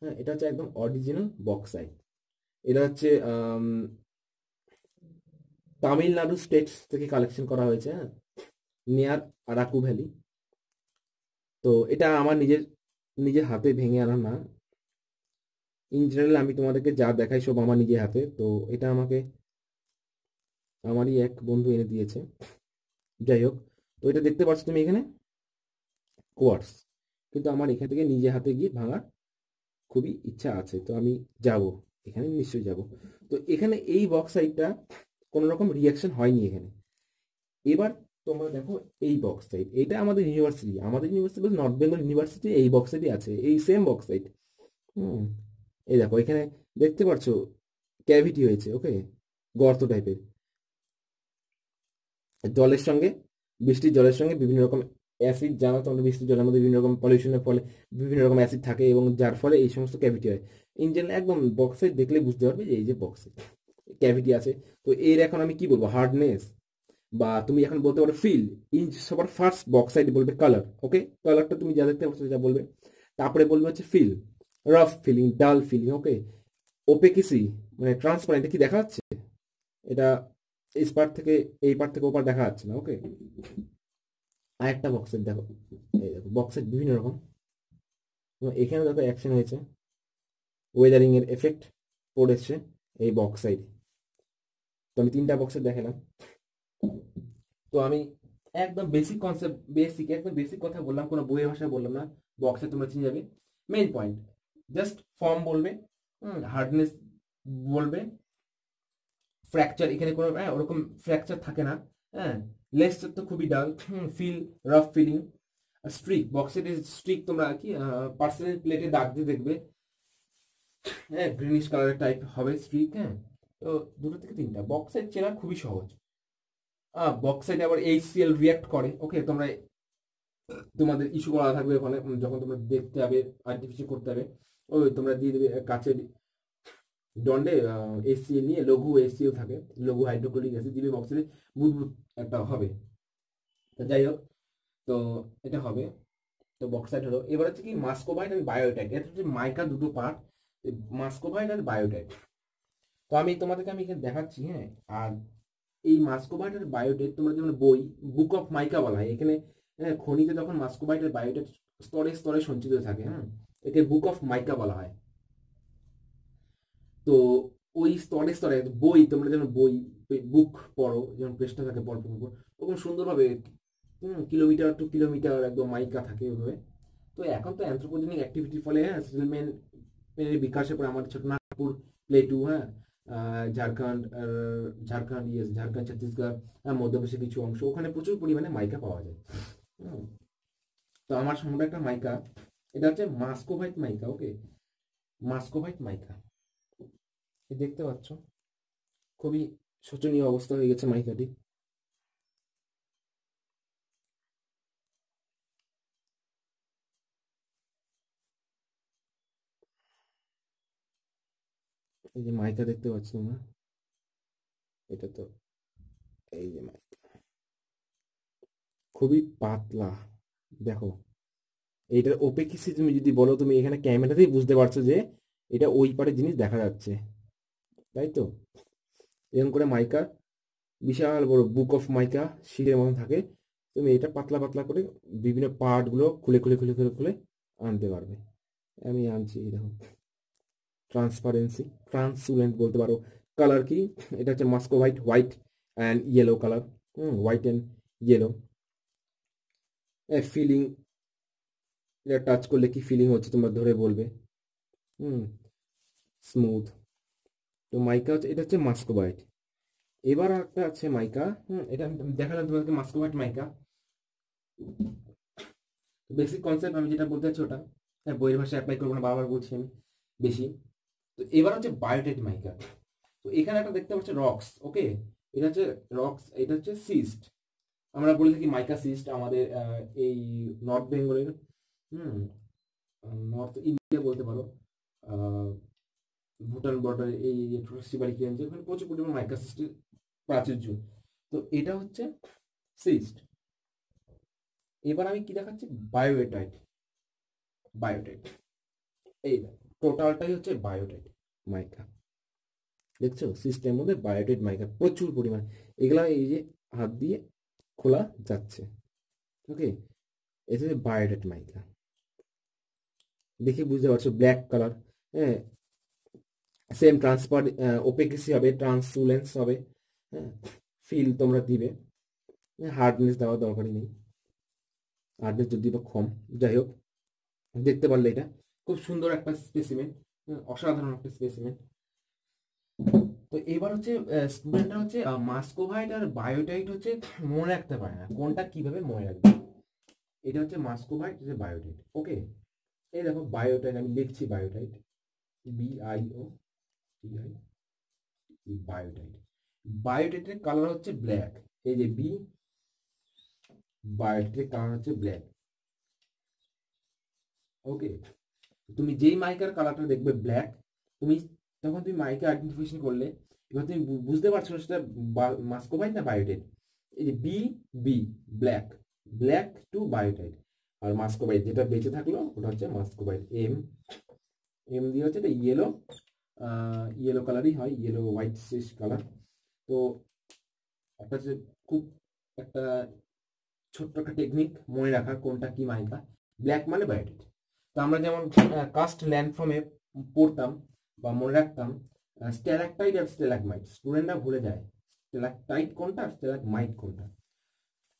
হ্যাঁ এটা হচ্ছে একদম অরিজিনাল বক্সাইড। এটা হচ্ছে তামিলনাড়ু স্টেটস থেকে কালেকশন করা হয়েছে, হ্যাঁ নিয়ার আরাকু ভ্যালি। তো এটা আমার নিজের নিজের হাতে ভেঙে আনা না, ইন জেনারেল আমি তোমাদেরকে যা দেখাই সব আমার নিজের হাতে। তো এটা আমাকে আমারই এক বন্ধু এনে দিয়েছে। যাই হোক, তো এটা দেখতে পাচ্ছ তুমি এখানে কোয়ার্টস, কিন্তু আমার এখান থেকে নিজে হাতে গিয়ে ভাঙার খুবই ইচ্ছা আছে, তো আমি যাব, এখানে নিশ্চয়ই যাব। তো এখানে এই বক্সাইডটা কোনো রকম রিয়াকশন হয়নি এখানে। এবার তোমরা দেখো এই বক্সাইড, এটা আমাদের ইউনিভার্সিটি বলতে নর্থ বেঙ্গল ইউনিভার্সিটি, এই বক্সাইডই আছে, এই সেম বক্সাইড। হুম এই দেখো এখানে দেখতে পাচ্ছো ক্যাভিটি হয়েছে, ওকে, গর্ত টাইপের। জলের সঙ্গে, বৃষ্টির জলের সঙ্গে বিভিন্ন রকম অ্যাসিড, জানো তোমরা বৃষ্টির জলের মধ্যে বিভিন্ন রকম পলিউশনের ফলে বিভিন্ন রকম অ্যাসিড থাকে, এবং যার ফলে এই সমস্ত ক্যাভিটি হয়। ইন জেনারেল একদম বক্সাইড দেখলে বুঝতে পারবে যে এই যে বক্সাইড ক্যাভিটি আছে। তো এর এখন আমি কি বলবো, হার্ডনেস, বা তুমি এখন বলতে পারো ফিল। ইন সবার ফার্স্ট বক্সাইড বলবে কালার, ওকে, কালারটা তুমি যা দেখতে পাচ্ছ যা বলবে। তারপরে বলবে হচ্ছে ফিল, রাফ ফিলিং, ডাল ফিলিং, ওকে। ওপেকিসি মানে ট্রান্সপারেন্ট, কি দেখা যাচ্ছে এটা এই পার্ট থেকে, এই পার্ট থেকে ওপার দেখা যাচ্ছে না, ওকে। আর একটা বক্সের দেখো, এই দেখো বক্সের বিভিন্ন রকম, এখানে দেখো অ্যাকশন হয়েছে, ওয়েদারিং এর এফেক্ট পড়েছে এই বক্সাইড। তো আমি 3টা বক্সের দেখালাম। তো আমি একদম বেসিক কনসেপ্ট, একদম বেসিক কথা বললাম, কোনো বইয়ের ভাষায় বললাম না। বক্সে তোমরা চিনে যাবে। মেইন পয়েন্ট জাস্ট ফর্ম বলবে, হার্ডনেস বলবে, ফ্র্যাকচার এখানে কোনো ওরকম ফ্র্যাকচার থাকে না, হ্যাঁ লেসটা তো খুবই ডাল, ফিল, রাফ ফিলিং। স্ট্রিক, বক্সের স্ট্রিক তোমরা কি পার্সেন্টেজ প্লেটে দাগ দিয়ে দেখবে, হ্যাঁ গ্রিনিশ কালারের টাইপ হবে স্ট্রিক, হ্যাঁ। তো দুটো থেকে তিনটা বক্সাইট চেনা খুবই সহজ। বক্সাইট আবার HCl রিয়াক্ট করে। ওকে, তোমরা তোমাদের ইস্যু করা থাকবে ওখানে যখন তোমরা দেখতে হবে আইডেন্টিফিকেশন করতে হবে, ওই তোমরা দিয়ে দেবে কাছের দণ্ডে HCl নিয়ে, লঘু HCl থাকে, লঘু হাইড্রোক্লোরিক অ্যাসিড দিবে বক্সাইটে, বুদবুদ একটা হবে। তো যাই হোক, তো এটা হবে। তো বক্সাইট হলো। এবার হচ্ছে কি মাস্কোভাইট আর বায়োটাইট, এটা হচ্ছে মাইকা দুটো পার্ট, মাস্কোভাইট আর বায়োটাইট। তো তোমাদেরকে আমি এখানে দেখাচ্ছি, হ্যাঁ। আর এই মাস্কোবাইট আর বায়োটাইট তোমরা যেমন বই বুক অফ মাইকা বলা হয় এখানে, হ্যাঁ। খনিতে যখন মাস্কোবাইট আর বায়োটাইট স্তরে স্তরে সঞ্চিত থাকে, হ্যাঁ, একে বুক অফ মাইকা বলা হয়। তো ওই স্তরে স্তরে বই তোমরা যেমন বই বুক পড়ো, যেমন পৃষ্ঠা থাকে পর পর, ওরকম সুন্দরভাবে কিলোমিটার টু কিলোমিটার একদম মাইকা থাকে ওইভাবে। তো এখন তো অ্যানথ্রোপোজেনিক অ্যাক্টিভিটির ফলে, হ্যাঁ, সেটেলমেন্টের বিকাশের পর আমাদের ছোটনাগপুর প্লেটু, হ্যাঁ, ঝাড়খণ্ড আর ঝাড়খণ্ড ছত্তিশগড়, মধ্যপ্রদেশের কিছু অংশ, ওখানে প্রচুর পরিমাণে মাইকা পাওয়া যায়। তো আমার সামনে একটা মাইকা, এটা হচ্ছে মাস্কোভাইট মাইকা। ওকে, মাস্কোভাইট মাইকা দেখতে পাচ্ছ, খুবই শোচনীয় অবস্থা হয়ে গেছে মাইকাটি। এই যে মাইকা দেখতে পাচ্ছ তোমরা, এটা তো এই যে মাইকা খুবই পাতলা। দেখো এইটার ওপেকিসি তুমি যদি বলো, তুমি এখানে ক্যামেরাতেই বুঝতে পারছো যে এটা ওই পারে জিনিস দেখা যাচ্ছে, তাই তো। এরকম করে মাইকা বিশাল বড় বুক অফ মাইকা শিটের মতন থাকে, তুমি এটা পাতলা পাতলা করে বিভিন্ন পার্টগুলো খুলে খুলে খুলে খুলে খুলে আনতে পারবে। আমি আনছি, দেখো ট্রান্সপারেন্সি, ট্রান্সলুসেন্ট বলতে পারো। কালার কি, এটা হচ্ছে muscovite white and yellow colour, white and yellow. Feeling, এটা টাচ করলে কি ফিলিং হচ্ছে তোমরা ধরে বলবে। স্মুথ। তো মাইকা হচ্ছে, এটা হচ্ছে মাস্কোবাইট। এবার একটা আছে মাইকা, এটা আমি দেখালাম তোমাদেরকে মাস্কোবাইট মাইকা। বেসিক কনসেপ্ট আমি যেটা বলতে চাচ্ছি ওটা, হ্যাঁ, বইয়ের ভাষায় অ্যাপ্লাই করবো না, বারবার বলছি আমি বেশি। তো এবার হচ্ছে বায়োটাইট মাইকা। তো এখানে একটা দেখতে পাচ্ছি রক্স। ওকে, এটা হচ্ছে রক্স, এটা হচ্ছে সিস্ট। আমরা বলে থাকি মাইকা সিস্ট আমাদের এই নর্থ বেঙ্গলের, নর্থ ইন্ডিয়া বলতে পারো, ভুটান বর্ডার, এই শিবালিক রেঞ্জে ওখানে প্রচুর পরিমাণ মাইকা সিস্টের প্রাচুর্য। তো এটা হচ্ছে সিস্ট। এবার আমি কি দেখাচ্ছি, বায়োটাইট। বায়োটাইট এই টোটালটাই হচ্ছে বায়োটাইট মাইকা। দেখছো সিস্টেমের মধ্যে বায়োটাইট মাইকা প্রচুর পরিমাণ, এগুলা এই যে হাত দিয়ে খোলা যাচ্ছে। ওকে, এটা হচ্ছে বায়োটাইট মাইকা। দেখে বুঝতে পারছো ব্ল্যাক কালার, হ্যাঁ, সেম ট্রান্সপার ওপেকেসি হবে, ট্রান্সলুসেন্স হবে, হ্যাঁ, ফিল তোমরা দিবে। হার্ডনেস দেওয়ার দরকারই নেই, হার্ডনেস যদি বা কম, যাই হোক দেখতে পারলে এটা খুব সুন্দর একটা স্পেসিমেন, অসাধারণ একটা স্পেসিমেন। তো এবার হচ্ছে স্টুডেন্টরা হচ্ছে মাস্কোভাইট আর বায়োটাইট হচ্ছে মনে রাখতে পারে না, কোনটা কিভাবে মনে রাখবে। এটা হচ্ছে মাস্কোভাইট, এটা বায়োটাইট। ওকে, এই দেখো বায়োটাইট, আমি লিখছি বায়োটাইট, BIOTI, বায়োটাইট। বায়োটাইটের কালার হচ্ছে ব্ল্যাক, এই যে বি, বায়োটাইটের কালার হচ্ছে ব্ল্যাক। ওকে, তুমি যেই মাইকার কালারটা দেখবে ব্ল্যাক, তুমি তখন তুমি মাইকা আইডেন্টিফিকেশন করলে, এবার তুমি বুঝতে পারছো না সেটা মাস্কোভাইট না বায়োটাইট। এই যে B, B black, black to biotite. আর মাস্কোভাইট যেটা বেঁচে থাকলো ওটা হচ্ছে মাস্কোভাইট। এম, এম দিয়ে হচ্ছে এটা ইয়েলো, ইয়েলো কালারই হয়, ইয়েলো হোয়াইট সিস কালার। তো একটা হচ্ছে খুব একটা ছোট্ট একটা টেকনিক মনে রাখার কোনটা কি মাইকা। ব্ল্যাক মানে বায়োটাইট। তো আমরা যেমন কাস্ট ল্যান্ডফর্মে পড়তাম বা মনে রাখতাম স্ট্যালাকটাইট আর স্ট্যালাকমাইট, স্টুডেন্টরা ভুলে যায় স্ট্যালাকটাইট কোনটা, স্ট্যালাকমাইট কোনটা।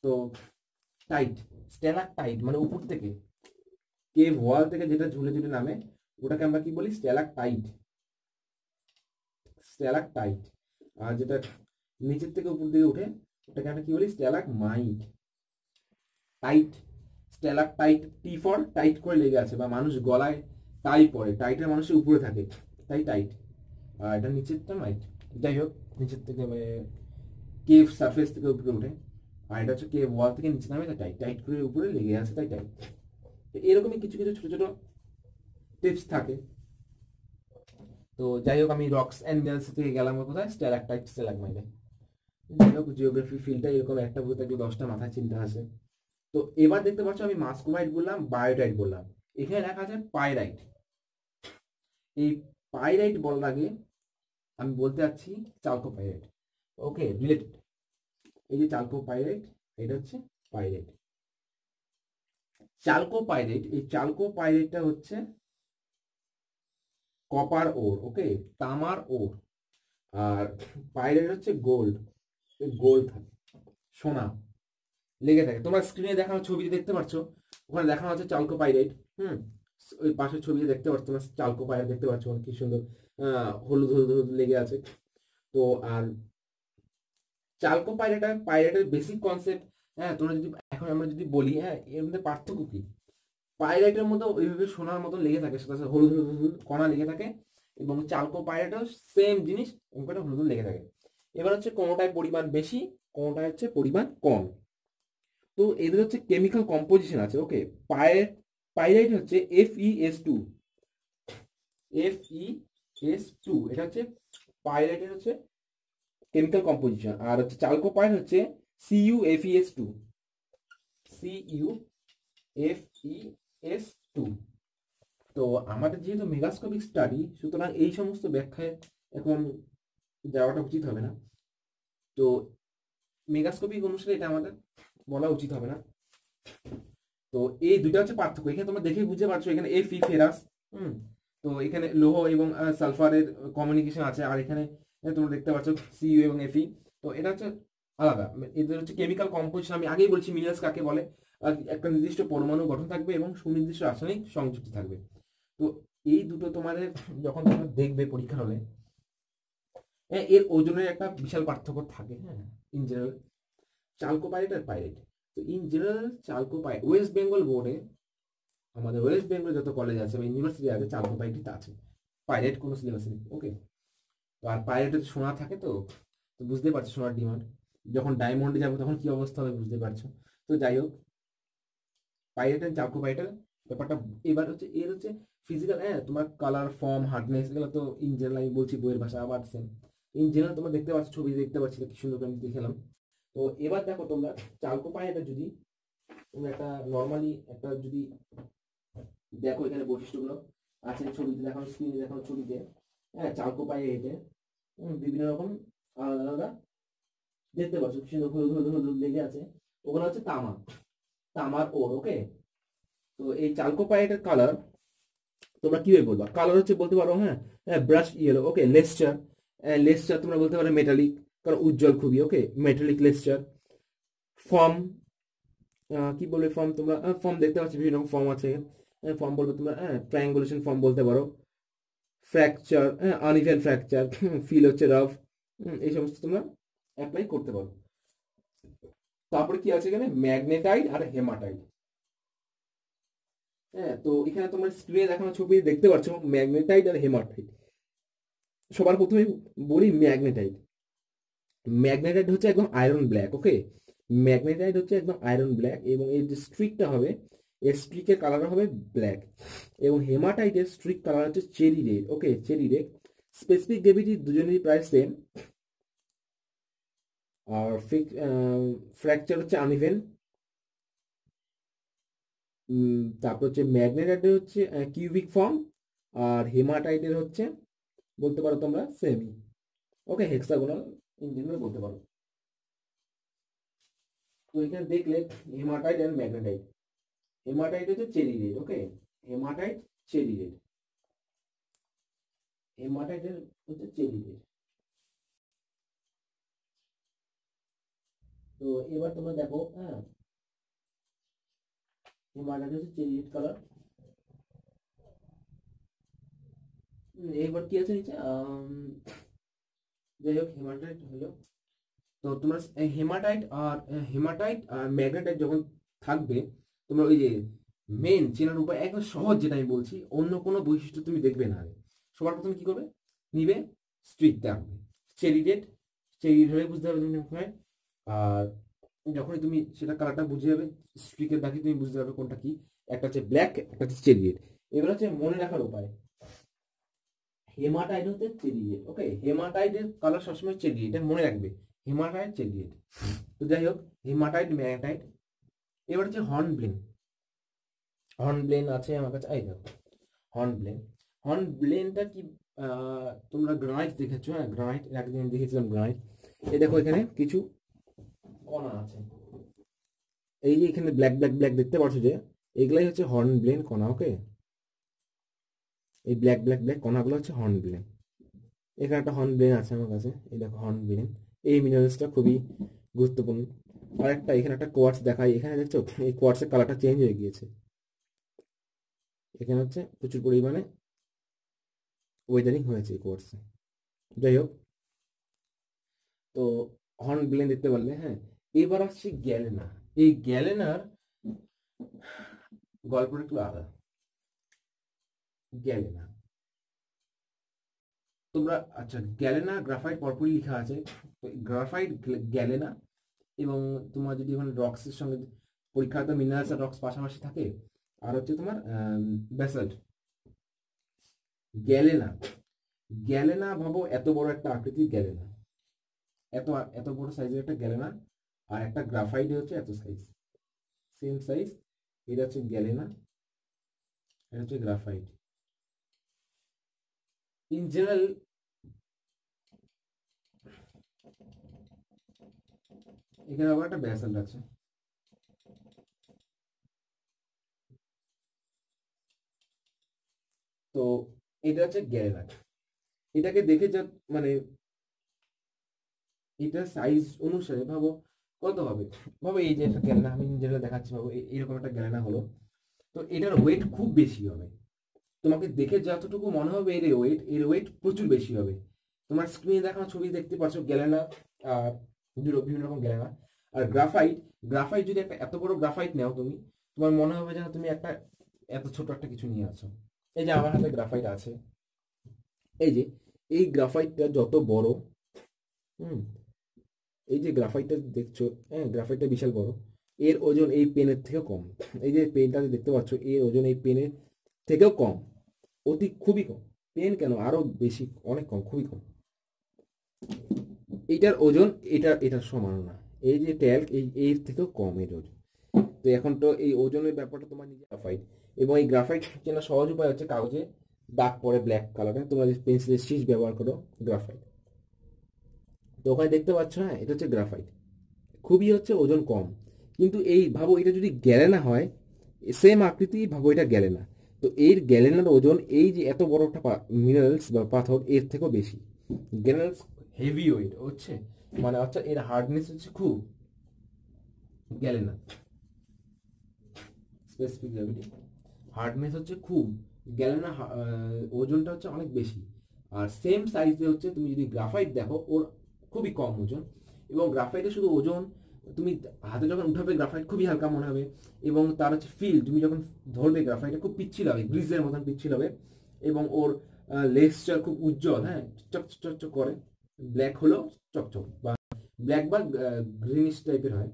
তো টাইট, স্ট্যালাকটাইট মানে উপর থেকে কেভ ওয়াল থেকে যেটা ঝুলে ঝুলে নামে, ওটাকে আমরা কি বলি, স্ট্যালাকটাইট, স্ট্যালাকটাইট। আর যেটা নিচের থেকে উপর দিকে উঠে, ওটাকে আমরা কি বলি, stalagmite. Tight, stalactite, T for tight করে লেগে আছে, বা মানুষ গলায় টাই পরে, টাইটের মানুষের উপরে থাকে, তাই টাইট। আর এটা নিচেরটা মাইট। যাই হোক, নিচের থেকে মানে কেভ সারফেস থেকে উপরে উঠে, আর এটা হচ্ছে কেভ ওয়াল থেকে নিচে নামে, তাই টাইট টাইট করে উপরে লেগে আছে, তাই টাইট। তো এরকমই কিছু কিছু ছোট ছোট টিপস থাকে। তো যাই হোক, আমি রক্স অ্যান্ড মিনারেলস থেকে গেলাম কোথায়, স্ট্যালাকটাইট স্ট্যালাগমাইটে। যাই হোক, জিওগ্রাফি ফিল্ডটা এরকম একটা বই থাকলে 10টা মাথায় চিন্তা আছে। তো এবার দেখতে পাচ্ছ আমি মাস্কোবাইট বললাম, বায়োটাইট বললাম, এখানে লেখা আছে পাইরাইট। এই পাইরাইট বলার আগে আমি বলতে যাচ্ছি চালকোপাইরাইট। ওকে, রিলেটেড। এই যে চালকোপাইরাইট, এটা হচ্ছে পাইরাইট। চালকোপাইরাইট, এই চালকোপাইরাইটটা হচ্ছে কপার ওর, ওকে, তামার ওর। আর পাইরাইট হচ্ছে গোল্ড, গোল্ড থাকে, সোনা লেগে থাকে। তোমরা স্ক্রিনে দেখানো ছবিতে দেখতে পাচ্ছ, ওখানে দেখানো হচ্ছে চালকোপাইরাইট। হুম, ওই পাশের ছবিতে দেখতে পাচ্ছ তোমরা চালকোপাইরাইট দেখতে পাচ্ছ, কি সুন্দর হলুদ হলুদ হলুদ লেগে আছে। তো আর পাইরাইটের বেসিক কনসেপ্ট, হ্যাঁ, তোমরা যদি এখন আমরা যদি বলি, হ্যাঁ, এর মধ্যে পার্থক্য কি? পাইরাইটের মধ্যে ওইভাবে সোনার মতো লেগে থাকে, সাথে সাথে হলুদ হলুদ হলুদ কণা লেগে থাকে, এবং চালকোপাইরাইটও সেম জিনিস, ওখানে হলুদ লেগে থাকে। এবার হচ্ছে কোনোটায় পরিমাণ বেশি, কোনোটায় হচ্ছে পরিমাণ কম। তো এদের হচ্ছে কেমিক্যাল কম্পোজিশন আছে। ওকে, পাইরাইট হচ্ছে Fe2, Fe2, এটা হচ্ছে পাইরাইটের হচ্ছে কেমিক্যাল কম্পোজিশন। আর হচ্ছে চালকোপাইর হচ্ছে CuFeS2, CuFeS2। তো আমাদের যেহেতু মেগাস্কোপিক স্টাডি, সুতরাং এই সমস্ত ব্যাখ্যায় এখন যাওয়াটা উচিত হবে না। তো মেগাস্কোপিক অনুসারে এটা আমাদের বলা উচিত হবে না। তো এই দুইটা হচ্ছে পার্থক্য। এখানে তোমরা দেখে বুঝতে পারছো, এখানে Fe ফেরাস, তো এখানে লৌহ এবং সালফারের কমিউনিকেশন আছে, আর এখানে তোমরা দেখতে পাচ্ছ Cu এবং Fe। তো এটা হচ্ছে আলাদা, এদের হচ্ছে কেমিক্যাল কম্পোজিশন। আমি আগেই বলছি মিনারেলস কাকে বলে, একটা নির্দিষ্ট পরমাণু গঠন থাকবে এবং সুনির্দিষ্ট রাসায়নিক সংযুক্তি থাকবে। তো এই দুটো তোমাদের যখন তোমরা দেখবে পরীক্ষার হলে, এর ওজনের একটা বিশাল পার্থক্য থাকে। হ্যাঁ, ইন জেনারেল চালকোপাইরাইট আর পাইরাইট। তো ইন জেনারেল চালকোপাইরাইট, ওয়েস্ট বেঙ্গল বোর্ডে, আমাদের ওয়েস্ট বেঙ্গল যত কলেজ আছে বা ইউনিভার্সিটি আছে, চালকোপাইরাইট আছে, পাইরাইট কোনো সিলেবাসে নেই। ওকে, তো আর পাইরাইটে সোনা থাকে, তো তো বুঝতে পারছো সোনার ডিমান্ড, যখন ডায়মন্ডে যাবো তখন কি অবস্থা হবে বুঝতে পারছো। তো যাই হোক, পাইরাইট অ্যান্ড চালকোপাইরাইটের ব্যাপারটা এবার হচ্ছে, এর হচ্ছে ফিজিক্যাল, হ্যাঁ, তোমার কালার, ফর্ম, হার্ডনেস, এগুলো তো ইন জেনারেল আমি বলছি বইয়ের ভাষা, আবার সেম ইন জেনারেল তোমরা দেখতে পাচ্ছ, ছবি দেখতে পাচ্ছি কি সুন্দর করে আমি দেখালাম। তো এবার দেখো তোমরা চালকোপাইরাইটে যদি তোমরা একটা নর্মালি একটা যদি দেখো, এখানে বৈশিষ্ট্যগুলো আছে ছবিতে দেখানো, স্ক্রিনে দেখানো ছবিতে, হ্যাঁ, চালকোপাইরাইটে বিভিন্ন রকম আলাদা আলাদা দেখতে পাচ্ছ, কি সুন্দর হলুদ হলুদ হলুদ লেগে আছে, ওগুলো হচ্ছে তামা, তামার ওর। ওকে, তো এই চালকোপাইরাইটের কালার তোমরা কিভাবে বলবা? কালার হচ্ছে বলতে পারো, হ্যাঁ, ব্রাশ ইয়েলো। ওকে, লেস্টার, লেস্টার তোমরা বলতে পারো মেটালিক, কারণ উজ্জ্বল খুবই। ওকে, মেটালিক লেস্টার। ফর্ম, কি বলবে ফর্ম? তোমরা ফর্ম দেখতে পাচ্ছ, বিভিন্ন রকম ফর্ম আছে, ফর্ম বলবে তোমরা, ট্রায়াঙ্গুলেশন ফর্ম বলতে পারো। ফ্র্যাকচার, আনইভেন ফ্র্যাকচার, ফিল হচ্ছে রাফ, এই সমস্ত তোমরা অ্যাপ্লাই করতে পারো। তারপরে কি আছে এখানে? ম্যাগনেটাইট আর হেমাটাইট। হ্যাঁ, তো এখানে তোমরা স্ক্রিনে দেখানো ছবি দেখতে পাচ্ছ ম্যাগনেটাইট আর হেমাটাইট। সবার প্রথমে বলি ম্যাগনেটাইট। ম্যাগনেটাইট হচ্ছে একদম আয়রন ব্ল্যাক। ওকে, ম্যাগনেটাইট হচ্ছে একদম আয়রন ব্ল্যাক, এবং এর যে স্ট্রিকটা হবে, এর স্ট্রিকের কালার হবে ব্ল্যাক। এবং হেমাটাইটের স্ট্রিক কালার হচ্ছে চেরি রেড। ওকে, চেরি রেড। স্পেসিফিক গ্রেভিটি দুজনেরই প্রায় সেম। আর ফ্র্যাকচার হচ্ছে আনইভেন। তারপর হচ্ছে ম্যাগনেটাইটের হচ্ছে কিউবিক ফর্ম, আর হেমাটাইটের হচ্ছে বলতে পারো তোমরা semi. Okay, hexagonal in general বলতে পারো। তো এখানে দেখলে হেমাটাইট এন্ড ম্যাগনেটাইট। হেমাটাইট হচ্ছে চেরি রেড। ওকে, হেমাটাইট চেরি রেড, হেমাটাইটের হচ্ছে চেরি রেড। তো এবার তোমরা দেখো, হ্যাঁ, হেমাটাইট হচ্ছে চেরি রেড কালার। এবার কি আছে নিচে? যাই হোক, হেমাটাইট হলো। তো তোমরা হেমাটাইট আর ম্যাগনেটাইট যখন থাকবে, তোমরা ওই যে মেন চেনার উপায় একদম সহজ, যেটা আমি বলছি, অন্য কোনো বৈশিষ্ট্য তুমি দেখবে না। সবার প্রথমে কি করবে? নিবে স্ট্রিকটা আঁকবে। চেরি রেড হলে বুঝতে পারবে তুমি হয়। আর যখনই তুমি সেটা কালারটা বুঝে যাবে, স্ট্রিকের দাগে তুমি বুঝতে পারবে কোনটা কি। একটা হচ্ছে ব্ল্যাক, একটা হচ্ছে চেরি রেড। এবার হচ্ছে মনে রাখার উপায়, হেমাটাইট হচ্ছে চেরি রেড। ওকে, হেমাটাইটের কালার সবসময় চেরি রেড, এটা মনে রাখবে, হেমাটাইট চেরি রেড। তো যাই হোক, হেমাটাইট ম্যাগনেটাইট। এবার হচ্ছে হর্ন ব্লেন আছে আমার কাছে, এই দেখো হর্ন ব্লেনটা কি, তোমরা গ্রানাইট দেখেছো? হ্যাঁ, গ্রানাইট একদিন দেখেছিলাম গ্রানাইট। এই দেখো এখানে কিছু কণা আছে, এই যে এখানে ব্ল্যাক ব্ল্যাক ব্ল্যাক দেখতে পাচ্ছ যে, এগুলাই হচ্ছে হর্নব্লেন কণা। ওকে, এই ব্ল্যাক ব্ল্যাক ব্ল্যাক কণাগুলো হচ্ছে হর্নব্লেন। এখানে একটা হর্নব্লেন আছে আমার কাছে, এই দেখো হর্নব্লেন। এই মিনারেলসটা খুবই গুরুত্বপূর্ণ। আর একটা এখানে একটা কোয়ার্টস দেখাই, এখানে দেখছো এই কোয়ার্টসের কালারটা চেঞ্জ হয়ে গিয়েছে। এখানে হচ্ছে প্রচুর পরিমাণে ওয়েদারিং হয়েছে এই কোয়ার্টসে। যাই হোক, তো হর্নব্লেন দেখতে পারলে। হ্যাঁ, এবার আসছে গ্যালেনা। এই গ্যালেনার গল্পটা একটু আলাদা। গ্যালেনা, তোমরা আচ্ছা, গ্যালেনা গ্রাফাইট পরপরই লেখা আছে। তো গ্রাফাইট, গ্যালেনা, এবং তোমার যদি ওখানে রক্সের সঙ্গে পরীক্ষাতে মিনারেলস আর রক্স পাশাপাশি থাকে, আর হচ্ছে তোমার ব্যাসাল্ট। গ্যালেনা, গ্যালেনা ভাবো এত বড় একটা আকৃতির গ্যালেনা, এত এত বড় সাইজের একটা গ্যালেনা। আর একটা গ্রাফাইট হচ্ছে এত সাইজ, সেম সাইজ। এটা হচ্ছে গ্যালেনা, এটা হচ্ছে গ্রাফাইট। ইন জেনারেল এখানে আবার একটা ব্যাসাল্ট আছে। তো এটা হচ্ছে গ্যালেনা। এটাকে দেখে যা, মানে এটা সাইজ অনুসারে ভাবো কত হবে। ভাবো এই যে একটা গ্যালেনা আমি যেটা দেখাচ্ছি, ভাবো এরকম একটা গ্যালেনা হলো। তো এটার ওয়েট খুব বেশি হবে। তোমাকে দেখে যতটুকু মনে হবে এর ওয়েট প্রচুর বেশি হবে। তোমার স্ক্রিনে দেখানো ছবি দেখতে পাচ্ছ গ্যালেনা, আর বিভিন্ন রকম গ্যালেনা। আর গ্রাফাইট, গ্রাফাইট যদি একটা এত বড় গ্রাফাইট নাও তুমি, তোমার মনে হবে যেন তুমি একটা এত ছোট একটা কিছু নিয়ে আছো। এই যে আমার হাতে গ্রাফাইট আছে, এই যে এই গ্রাফাইটটা যত বড়, হুম, এই যে গ্রাফাইটটা দেখছো, হ্যাঁ গ্রাফাইটটা বিশাল বড়। এর ওজন এই পেনের থেকেও কম। এই যে পেনটা দেখতে পাচ্ছ, এর ওজন এই পেনের থেকেও কম, খুবই কম। পেন কেন, আরো বেশি, অনেক কম, খুবই কম। এইটার ওজন এটার সমান না। এই যে ট্যাল্ক, এর থেকেও কম এর ওজন। তো এখন তো এই ওজনের ব্যাপারটা তোমার নিজে গ্রাফাইট। এবং এই গ্রাফাইট চেনার সহজ উপায় হচ্ছে কাগজে দাগ পড়ে ব্ল্যাক কালারে, তোমরা যে পেন্সিলের শীষ ব্যবহার করো, গ্রাফাইট। তো ওখানে দেখতে পাচ্ছ, হ্যাঁ এটা হচ্ছে গ্রাফাইট, খুবই হচ্ছে ওজন কম। কিন্তু এই ভাবো এটা যদি গ্যালেনা হয়, সেম আকৃতি, ভাবো এটা গ্যালেনা। তো এর গ্যালেনার ওজন এই যে এত বড় একটা মিনারেলস বা পাথর এর থেকেও বেশি। গ্যালেনার হেভি ওয়েট হচ্ছে, মানে হচ্ছে এর হার্ডনেস হচ্ছে খুব। গ্যালেনা স্পেসিফিক গ্র্যাভিটি, হার্ডনেস হচ্ছে খুব। গ্যালেনা ওজনটা হচ্ছে অনেক বেশি। আর সেম সাইজে হচ্ছে তুমি যদি গ্রাফাইট দেখো, ওর খুবই কম ওজন। এবং গ্রাফাইটের শুধু ওজন, তুমি হাতে যখন উঠাবে গ্রাফাইট খুবই হালকা মনে হবে। এবং তার হচ্ছে ফিল, তুমি যখন ধরবে গ্রাফাইটটা খুব পিচ্ছিল হবে, গ্রিজের মতন পিচ্ছিল হবে। এবং ওর লেক্সচার খুব উজ্জ্বল, হ্যাঁ চকচক করে, ব্ল্যাক হলো চকচক, বা ব্ল্যাক বা গ্রিনিশ টাইপের হয়।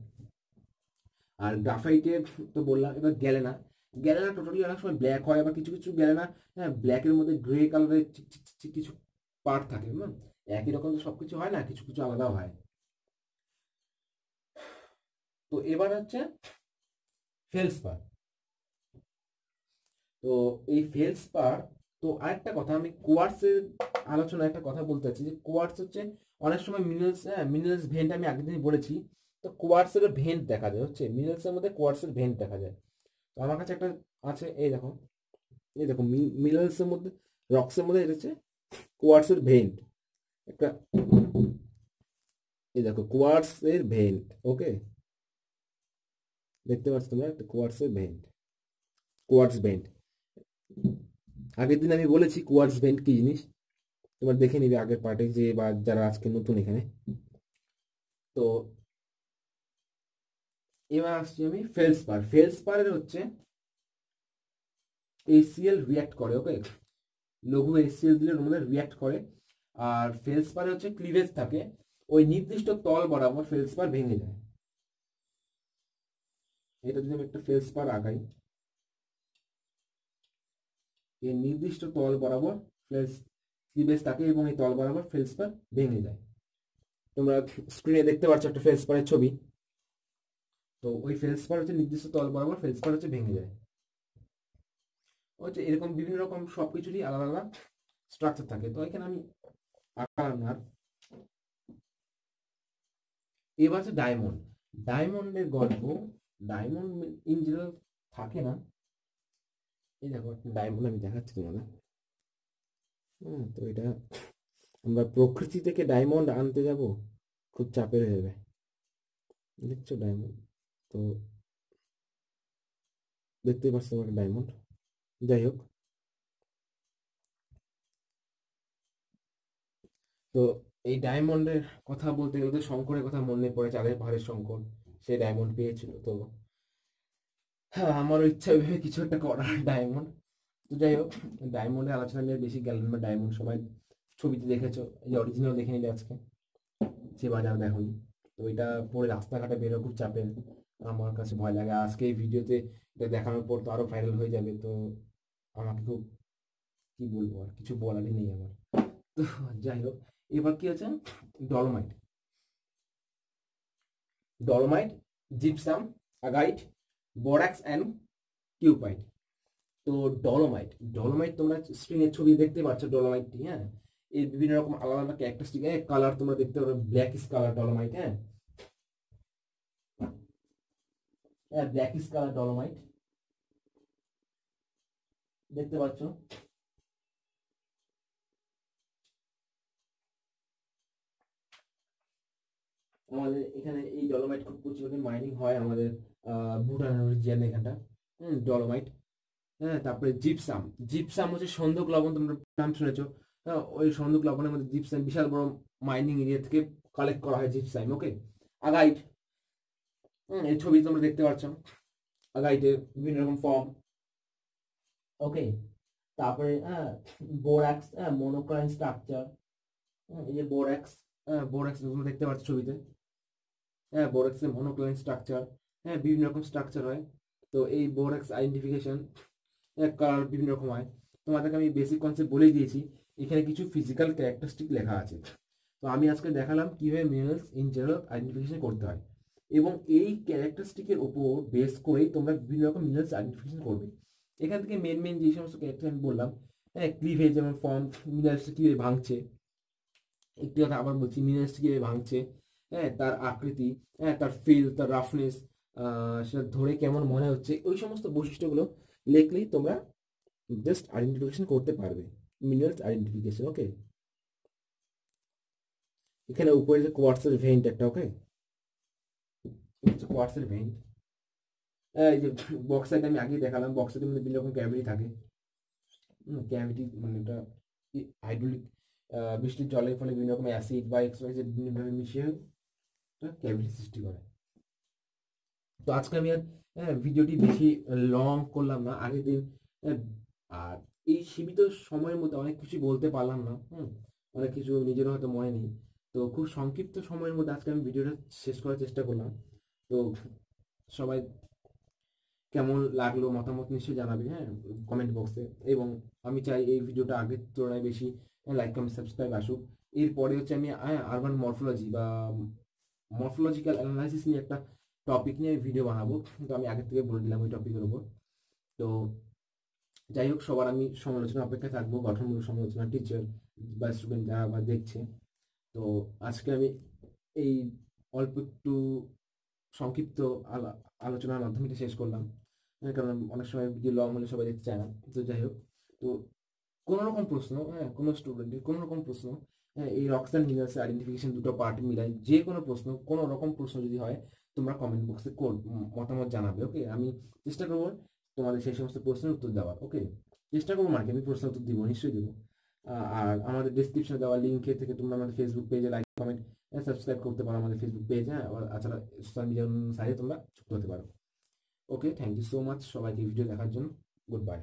আর গ্রাফাইটের তো বললাম। এবার গ্যালেনা, গ্যালেনা টোটালি অনেক সময় ব্ল্যাক হয়, আবার কিছু কিছু গ্যালেনা, হ্যাঁ ব্ল্যাকের মধ্যে গ্রে কালারের কিছু পার্ট থাকে। একই রকম তো সবকিছু হয় না, কিছু কিছু আলাদাও হয়। তো এবার হচ্ছে ফেলসপার। তো এই ফেলসপার, তো আরেকটা কথা, আমি কোয়ার্টসের আলোচনায় একটা কথা বলতে চাচ্ছি, যে কোয়ার্টস হচ্ছে অনেক সময় মিনারেলস, হ্যাঁ মিনারেলস ভেন্ট আমি আগের দিন বলেছি। তো কোয়ার্টসের ভেন্ট দেখা যায়, হচ্ছে মিনারেলসের মধ্যে কোয়ার্টসের ভেন্ট দেখা যায়। তো আমার কাছে একটা আছে, এই দেখো, এই দেখো মিনারেলসের মধ্যে, রক্সের মধ্যে এটা হচ্ছে কোয়ার্টসের ভেন্ট একটা। এই দেখো কোয়ার্টসের ভেন্ট, ওকে দেখতে পাচ্ছ তোমরা একটা কোয়ার্টসের ভেন্ট, কোয়ার্টস ভেন্ট। আগের দিন আমি বলেছি কোয়ার্টস ভেন্ট কি জিনিস, তোমার দেখে নিবে আগের পার্টে, যে বা যারা আজকে নতুন এখানে। তো এবার আসছি আমি ফেলসপার। ফেলসপারের হচ্ছে HCl রিয়াক্ট করে, ওকে লঘু HCl দিলে ওর মধ্যে রিয়াক্ট করে। আর ফেলসপারে হচ্ছে ক্লিভেজ থাকে, ওই নির্দিষ্ট তল বরাবর ফেলসপার ভেঙে যায়। এটা যদি আমি একটা ফেলসপার আঁকাই, এই নির্দিষ্ট তল বরাবর ক্লিভেজ থাকে এবং এই তল বরাবর ফেলসপার ভেঙে যায়। তোমরা স্ক্রিনে দেখতে পাচ্ছ একটা ফেলসপারের ছবি। তো ওই ফেলসপার হচ্ছে নির্দিষ্ট তল বরাবর ফেলসপার হচ্ছে ভেঙে যায়। হচ্ছে এরকম বিভিন্ন রকম সবকিছুরই আলাদা আলাদা স্ট্রাকচার থাকে। তো এখানে আমি আঁকালাম না। এবার হচ্ছে ডায়মন্ড। ডায়মন্ডের গল্প, ডায়মন্ড ইন জেনারেল থাকে না। এই দেখো একটা ডায়মন্ড আমি দেখাচ্ছি তোমাদের। তো এটা আমরা প্রকৃতি থেকে ডায়মন্ড আনতে যাব, খুব চাপের হয়ে যাবে। দেখছো ডায়মন্ড, তো দেখতেই পাচ্ছ একটা ডায়মন্ড। যাই হোক, তো এই ডায়মন্ডের কথা বলতে গেলে তো শঙ্করের কথা মনে পড়ে, চাঁদের পাহাড়ের শঙ্কর, সে ডায়মন্ড পেয়েছিল। তো হ্যাঁ, আমারও ইচ্ছা ভেবে কিছু একটা করার ডায়মন্ড। তো যাই হোক, ডায়মন্ডের আলোচনা নিয়ে বেশি গেলেন না। ডায়মন্ড সবাই ছবিতে দেখেছো, এই অরিজিনাল দেখে নিলে আজকে, সে বাজার দেখোনি। তো এটা পরে রাস্তাঘাটে বেরো খুব চাপের, আমার কাছে ভয় লাগে। আজকে এই ভিডিওতে এটা দেখানোর পর তো আরো ভাইরাল হয়ে যাবে। তো আমাকে খুব, কি বলবো, আর কিছু বলারই নেই আমার। তো যাই হোক, এবার কি হচ্ছে, dolomite. Dolomite, gypsum, augite, borax and cuprite. তো ডলোমাইট, ডলোমাইট তোমরা স্ক্রিনের ছবি দেখতে পাচ্ছ ডলোমাইটটি। হ্যাঁ, এর বিভিন্ন রকম আলাদা আলাদা ক্যারেক্টারিস্টিক কালার তোমরা দেখতে পারো। Blackish colour dolomite. হ্যাঁ, হ্যাঁ ব্ল্যাকিশ কালার ডলোমাইট দেখতে পাচ্ছ। আমাদের এখানে এই ডলোমাইট খুব প্রচুর মাইনিং হয় আমাদের ভুটান রিজিয়ন এখানটা। ডলোমাইট। হ্যাঁ, তারপরে জিপসাম। জিপসাম হচ্ছে সন্দক লবণ, তোমরা নাম শুনেছো। হ্যাঁ, ওই সন্দক লবণের মধ্যে জিপসাম বিশাল বড় মাইনিং এরিয়া থেকে কালেক্ট করা হয় জিপসাম। ওকে, আগাইট, এই ছবি তোমরা দেখতে পাচ্ছ আগাইটের বিভিন্ন রকম ফর্ম। ওকে, তারপরে বোরাক্স, মনোক্লাইন স্ট্রাকচার। এই যে বোরাক্স, বোরাক্স তোমরা দেখতে পাচ্ছ ছবিতে। হ্যাঁ, বোরাক্সের মনোক্লাইন স্ট্রাকচার। হ্যাঁ, বিভিন্ন রকম স্ট্রাকচার হয়। তো এই বোরাক্স আইডেন্টিফিকেশন কালার বিভিন্ন রকম হয়। তোমাদেরকে আমি বেসিক কনসেপ্ট বলেই দিয়েছি, এখানে কিছু ফিজিক্যাল ক্যারেক্টারিস্টিক লেখা আছে। তো আমি আজকে দেখালাম কিভাবে মিনারেলস ইন জেনারেল আইডেন্টিফিকেশন করতে হয়, এবং এই ক্যারেক্টারিস্টিকের উপর বেস করেই তোমরা বিভিন্ন রকম মিনারেলস আইডেন্টিফিকেশন করবে। এখান থেকে মেন মেন যে সমস্ত ক্যারেক্টার আমি বললাম, হ্যাঁ ক্লিভেজ যেমন ফর্ম, মিনারেলসটা কীভাবে ভাঙছে, একটি কথা আবার বলছি, মিনারেলসটা কীভাবে ভাঙছে, হ্যাঁ তার আকৃতি, হ্যাঁ তার ফিল, তার রাফনেস, সেটা ধরে কেমন মনে হচ্ছে, ওই সমস্ত বৈশিষ্ট্যগুলো লিখলেই তোমরা জাস্ট আইডেন্টিফিকেশন করতে পারবে, মিনারেলস আইডেন্টিফিকেশন। ওকে, এখানে উপরে যে কোয়ার্টসের ভেন্ট একটা। ওকে, কোয়ার্টসের ভেন্ট, এই যে বক্সাইট আমি আগেই দেখালাম, বক্সাইটের মধ্যে বিভিন্ন রকম ক্যাভিটি থাকে। ক্যাভিটি মানে এটা হাইড্রোলিক, বৃষ্টির জলের ফলে বিভিন্ন রকম অ্যাসিড বা এক্সওয়াইজ বিভিন্নভাবে মিশিয়ে ক্যাভিটি সৃষ্টি করে। তো আজকে আমি আর ভিডিওটি বেশি লং করলাম না, আগের দিন আর এই সীমিত সময়ের মধ্যে অনেক কিছু বলতে পারলাম না। অনেক কিছু নিজেরও হয়তো মনে নেই। তো খুব সংক্ষিপ্ত সময়ের মধ্যে আজকে আমি ভিডিওটা শেষ করার চেষ্টা করলাম। তো সবাই কেমন লাগলো মতামত নিশ্চয়ই জানাবে, হ্যাঁ কমেন্ট বক্সে। এবং আমি চাই এই ভিডিওটা আগের তুলনায় বেশি লাইক কমেন্ট সাবস্ক্রাইব আসুক। এরপরে হচ্ছে আমি আরবান মরফোলজি বা মরফোলজিক্যাল অ্যানালাইসিস নিয়ে একটা টপিক নিয়ে ভিডিও বানাবো, কিন্তু আমি আগের থেকে বলে দিলাম ওই টপিকের উপর। তো যাই হোক, সবার আমি সমালোচনা অপেক্ষায় থাকবো, গঠনমূলক সমালোচনা, টিচার বা স্টুডেন্ট যারা বা দেখছে। তো আজকে আমি এই অল্প একটু সংক্ষিপ্ত আলোচনার মাধ্যমে এটা শেষ করলাম। কারণ অনেক সময় ভিডিও লং হলে সবাই দেখতে চায় না। তো যাই হোক, তো কোনো রকম প্রশ্ন, কোনো স্টুডেন্টের কোনো রকম প্রশ্ন, এই রক্স অ্যান্ড মিনারেলস আইডেন্টিফিকেশন দুটো পার্ট মিলাই যে কোনো প্রশ্ন, কোনো রকম প্রশ্ন যদি হয়, তোমরা কমেন্ট বক্সে মতামত জানাবে। ওকে, আমি চেষ্টা করবো তোমাদের সেই সমস্ত প্রশ্নের উত্তর দেওয়ার। ওকে, চেষ্টা করবো মানে আমি প্রশ্নের উত্তর দিব, নিশ্চয়ই দেবো। আর আমাদের ডিসক্রিপশনে দেওয়া লিঙ্কে থেকে তোমরা আমাদের ফেসবুক পেজে লাইক কমেন্ট সাবস্ক্রাইব করতে পারো আমাদের ফেসবুক পেজ। হ্যাঁ, তাছাড়া সোশ্যাল মিডিয়ার সাইডে তোমরা যুক্ত হতে পারো। ওকে, থ্যাংক ইউ সো মাচ সবাইকে ভিডিও দেখার জন্য। Good bye.